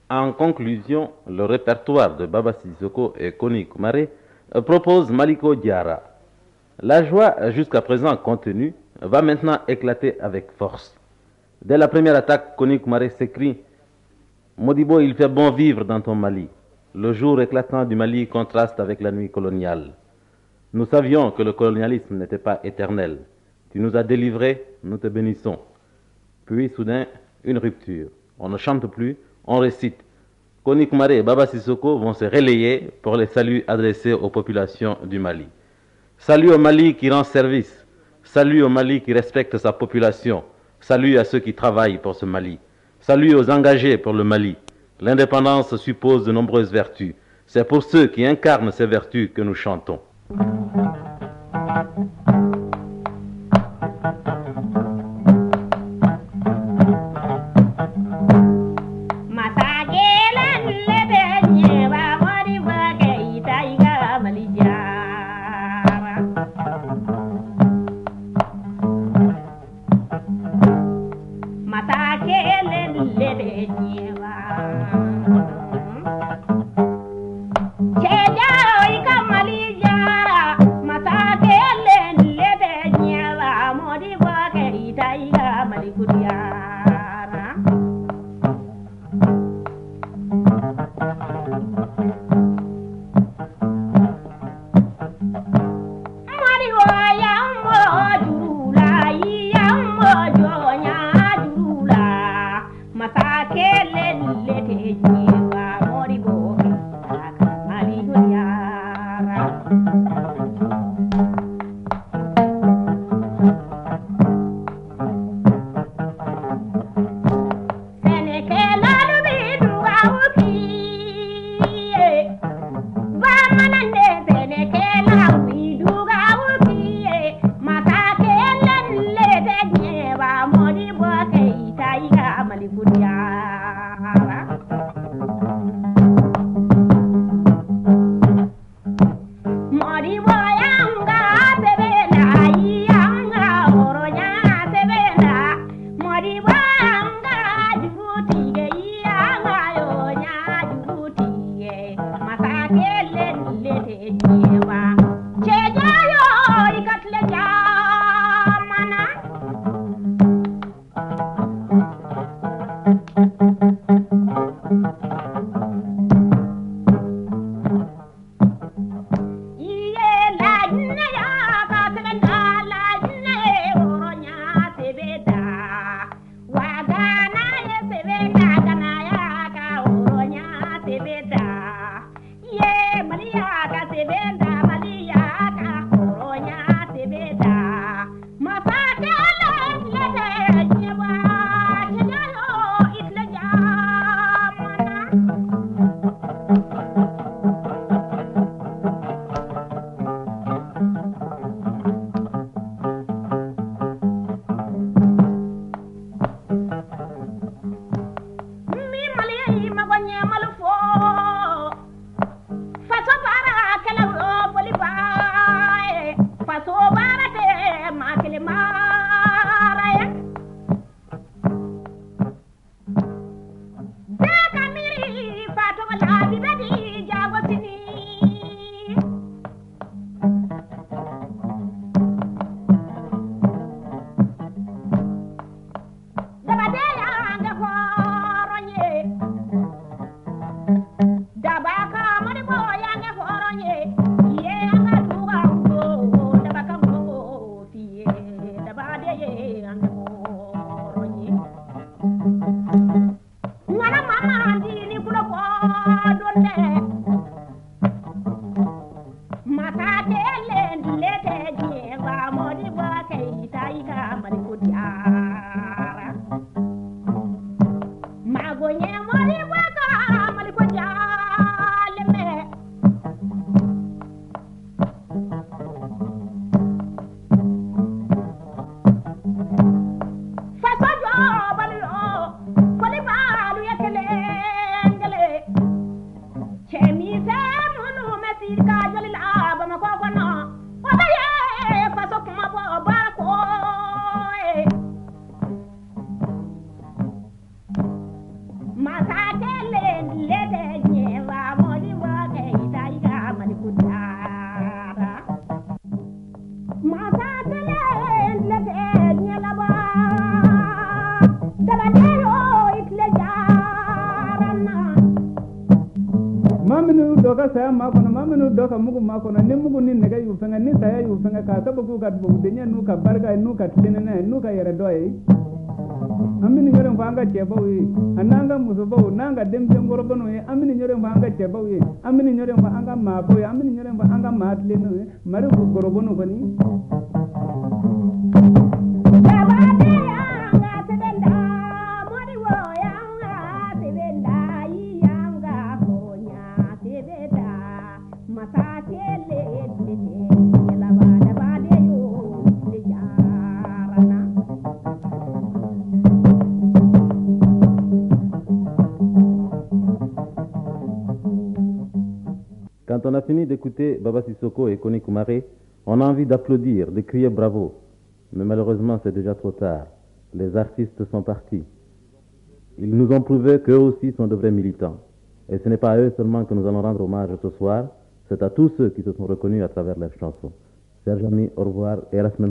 En conclusion, le répertoire de Baba Sissoko et Koni Koumare propose Maliko Diarra. La joie jusqu'à présent contenue va maintenant éclater avec force. Dès la première attaque, Koni Koumare s'écrie « Modibo, il fait bon vivre dans ton Mali. Le jour éclatant du Mali contraste avec la nuit coloniale. Nous savions que le colonialisme n'était pas éternel. Tu nous as délivrés, nous te bénissons. » Puis soudain, une rupture. On ne chante plus, on récite. Koni Koumare et Baba Sissoko vont se relayer pour les saluts adressés aux populations du Mali. Salut au Mali qui rend service. Salut au Mali qui respecte sa population. Salut à ceux qui travaillent pour ce Mali. Salut aux engagés pour le Mali. L'indépendance suppose de nombreuses vertus. C'est pour ceux qui incarnent ces vertus que nous chantons. Masate doka saya makono mamenu doka mugu makono ni mugu ni nega yu fenga ni saya yu fenga ka sabu ku kat bu denya nu ka barga nu ka tlinene nu ka yere doy amini nyore fanga cheba wi ananga musobo nanga dembe ngoro bono e amini nyore fanga cheba wi amini nyore fanga ma bo amini nyore fanga ma tlinu mari ku goro bono bani Quand on a fini d'écouter Baba Sissoko et Kony Coumaré, on a envie d'applaudir, de crier bravo. Mais malheureusement, c'est déjà trop tard. Les artistes sont partis. Ils nous ont prouvé qu'eux aussi sont de vrais militants. Et ce n'est pas à eux seulement que nous allons rendre hommage ce soir, c'est à tous ceux qui se sont reconnus à travers leurs chansons. Serge Ami, au revoir et à la semaine prochaine.